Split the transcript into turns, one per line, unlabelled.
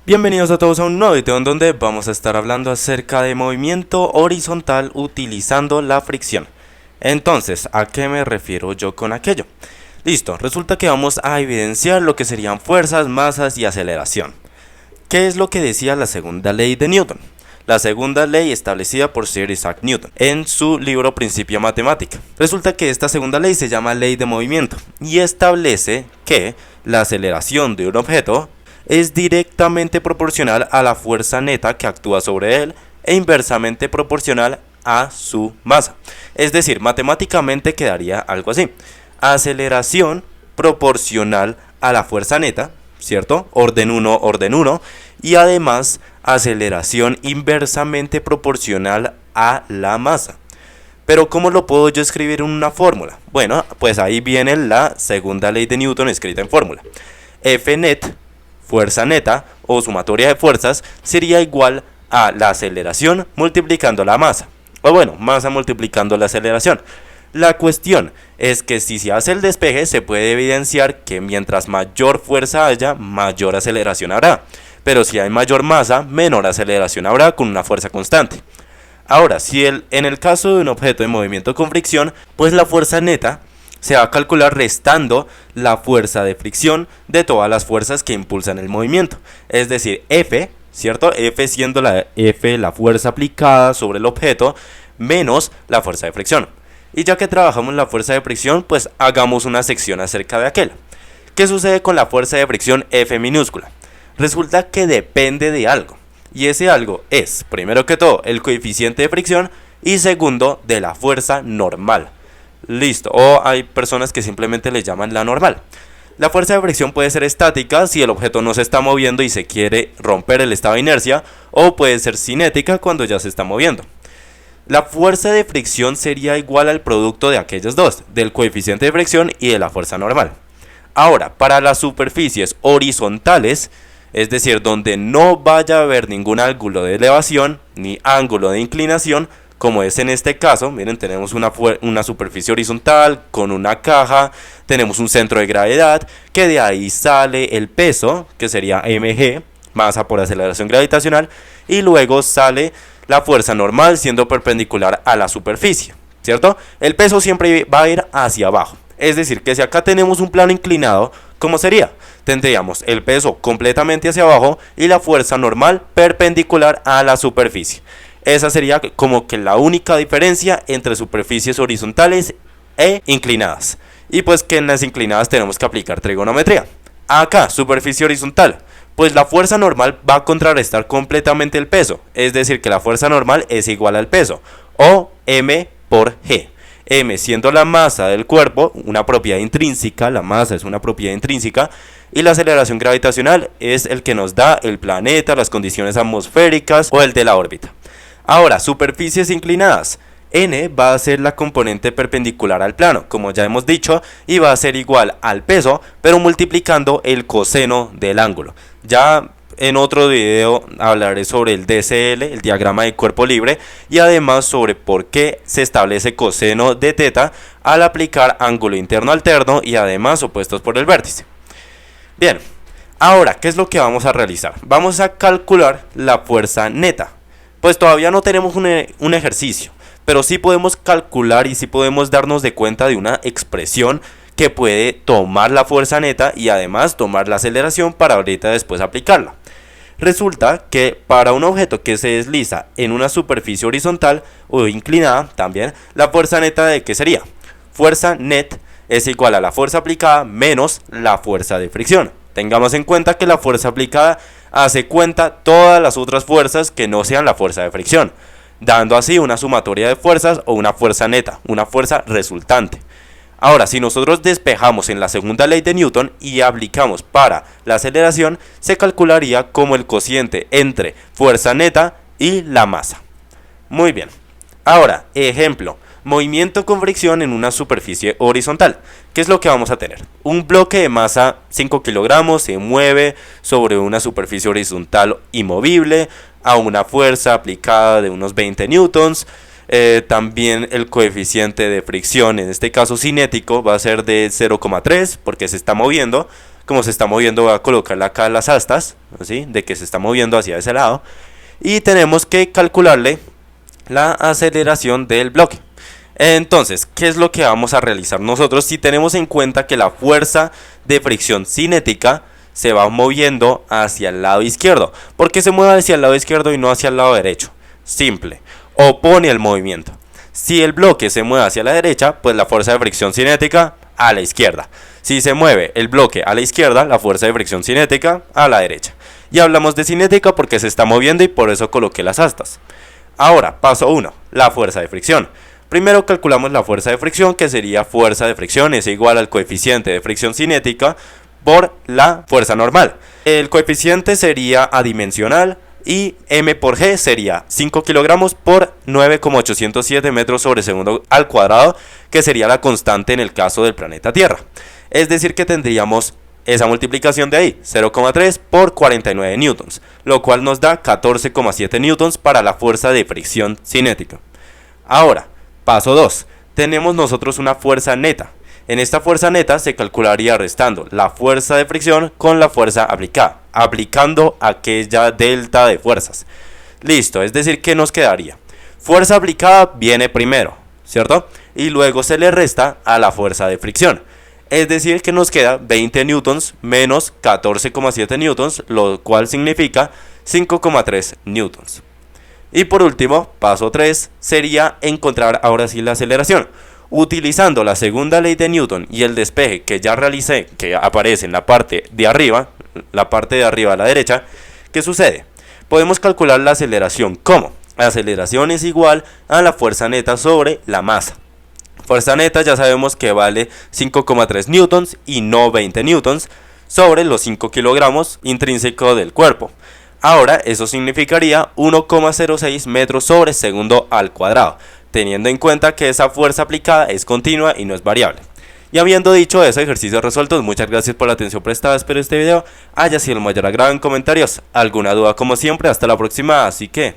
Bienvenidos a todos a un nuevo video en donde vamos a estar hablando acerca de movimiento horizontal utilizando la fricción. Entonces, ¿a qué me refiero yo con aquello? Listo, resulta que vamos a evidenciar lo que serían fuerzas, masas y aceleración. ¿Qué es lo que decía la segunda ley de Newton? La segunda ley establecida por Sir Isaac Newton en su libro Principia Matemática. Resulta que esta segunda ley se llama ley de movimiento y establece que la aceleración de un objeto es directamente proporcional a la fuerza neta que actúa sobre él e inversamente proporcional a su masa. Es decir, matemáticamente quedaría algo así: aceleración proporcional a la fuerza neta, ¿cierto? Orden 1, orden 1, y además aceleración inversamente proporcional a la masa. Pero ¿cómo lo puedo yo escribir en una fórmula? Bueno, pues ahí viene la segunda ley de Newton escrita en fórmula. F net, fuerza neta o sumatoria de fuerzas, sería igual a la aceleración multiplicando la masa. O bueno, masa multiplicando la aceleración. La cuestión es que si se hace el despeje, se puede evidenciar que mientras mayor fuerza haya, mayor aceleración habrá. Pero si hay mayor masa, menor aceleración habrá con una fuerza constante. Ahora, en el caso de un objeto en movimiento con fricción, pues la fuerza neta se va a calcular restando la fuerza de fricción de todas las fuerzas que impulsan el movimiento. Es decir, F, ¿cierto? F siendo la fuerza aplicada sobre el objeto menos la fuerza de fricción. Y ya que trabajamos la fuerza de fricción, pues hagamos una sección acerca de aquel. ¿Qué sucede con la fuerza de fricción F minúscula? Resulta que depende de algo. Y ese algo es, primero que todo, el coeficiente de fricción y segundo, de la fuerza normal. Listo, o hay personas que simplemente le llaman la normal. La fuerza de fricción puede ser estática si el objeto no se está moviendo y se quiere romper el estado de inercia, o puede ser cinética cuando ya se está moviendo. La fuerza de fricción sería igual al producto de aquellos dos, del coeficiente de fricción y de la fuerza normal. Ahora, para las superficies horizontales, es decir, donde no vaya a haber ningún ángulo de elevación ni ángulo de inclinación, como es en este caso, miren, tenemos una superficie horizontal con una caja, tenemos un centro de gravedad, que de ahí sale el peso, que sería mg, masa por aceleración gravitacional, y luego sale la fuerza normal siendo perpendicular a la superficie, ¿cierto? El peso siempre va a ir hacia abajo, es decir, que si acá tenemos un plano inclinado, ¿cómo sería? Tendríamos el peso completamente hacia abajo y la fuerza normal perpendicular a la superficie. Esa sería como que la única diferencia entre superficies horizontales e inclinadas. Y pues que en las inclinadas tenemos que aplicar trigonometría. Acá, superficie horizontal, pues la fuerza normal va a contrarrestar completamente el peso. Es decir, que la fuerza normal es igual al peso, o m por g. M siendo la masa del cuerpo, una propiedad intrínseca, la masa es una propiedad intrínseca, y la aceleración gravitacional es el que nos da el planeta, las condiciones atmosféricas o el de la órbita. Ahora, superficies inclinadas. N va a ser la componente perpendicular al plano, como ya hemos dicho, y va a ser igual al peso, pero multiplicando el coseno del ángulo. Ya en otro video hablaré sobre el DCL, el diagrama de cuerpo libre, y además sobre por qué se establece coseno de teta al aplicar ángulo interno alterno y además opuestos por el vértice. Bien, ahora, ¿qué es lo que vamos a realizar? Vamos a calcular la fuerza neta. Pues todavía no tenemos un ejercicio, pero sí podemos calcular y sí podemos darnos de cuenta de una expresión que puede tomar la fuerza neta y además tomar la aceleración para ahorita después aplicarla. Resulta que para un objeto que se desliza en una superficie horizontal o inclinada también, la fuerza neta ¿de qué sería? Fuerza net es igual a la fuerza aplicada menos la fuerza de fricción. Tengamos en cuenta que la fuerza aplicada hace cuenta todas las otras fuerzas que no sean la fuerza de fricción, dando así una sumatoria de fuerzas o una fuerza neta, una fuerza resultante. Ahora, si nosotros despejamos en la segunda ley de Newton y aplicamos para la aceleración, se calcularía como el cociente entre fuerza neta y la masa. Muy bien. Ahora, ejemplo, movimiento con fricción en una superficie horizontal. ¿Qué es lo que vamos a tener? Un bloque de masa 5 kilogramos se mueve sobre una superficie horizontal inmovible a una fuerza aplicada de unos 20 newtons. También el coeficiente de fricción, en este caso cinético, va a ser de 0,3 porque se está moviendo como se está moviendo voy a colocarle acá las astas, ¿sí? De que se está moviendo hacia ese lado. Y tenemos que calcularle la aceleración del bloque. Entonces, ¿qué es lo que vamos a realizar nosotros si tenemos en cuenta que la fuerza de fricción cinética se va moviendo hacia el lado izquierdo? ¿Por qué se mueve hacia el lado izquierdo y no hacia el lado derecho? Simple, opone el movimiento. Si el bloque se mueve hacia la derecha, pues la fuerza de fricción cinética a la izquierda. Si se mueve el bloque a la izquierda, la fuerza de fricción cinética a la derecha. Y hablamos de cinética porque se está moviendo y por eso coloqué las astas. Ahora, paso 1, la fuerza de fricción. Primero calculamos la fuerza de fricción, que sería fuerza de fricción es igual al coeficiente de fricción cinética por la fuerza normal. El coeficiente sería adimensional y m por g sería 5 kilogramos por 9,807 metros sobre segundo al cuadrado, que sería la constante en el caso del planeta Tierra. Es decir que tendríamos esa multiplicación de ahí, 0,3 por 49 newtons, lo cual nos da 14,7 newtons para la fuerza de fricción cinética. Ahora, paso 2. Tenemos nosotros una fuerza neta. En esta fuerza neta se calcularía restando la fuerza de fricción con la fuerza aplicada, aplicando aquella delta de fuerzas. Listo, es decir que nos quedaría. Fuerza aplicada viene primero, ¿cierto? Y luego se le resta a la fuerza de fricción. Es decir que nos queda 20 newtons menos 14,7 newtons, lo cual significa 5,3 newtons. Y por último, paso 3, sería encontrar ahora sí la aceleración. Utilizando la segunda ley de Newton y el despeje que ya realicé, que aparece en la parte de arriba a la derecha, ¿qué sucede? Podemos calcular la aceleración. ¿Cómo? La aceleración es igual a la fuerza neta sobre la masa. Fuerza neta ya sabemos que vale 5,3 newtons y no 20 newtons sobre los 5 kilogramos intrínsecos del cuerpo. Ahora eso significaría 1,06 metros sobre segundo al cuadrado, teniendo en cuenta que esa fuerza aplicada es continua y no es variable. Y habiendo dicho eso, ejercicios resueltos, muchas gracias por la atención prestada, espero este video haya sido el mayor agrado en comentarios. Alguna duda como siempre, hasta la próxima, así que...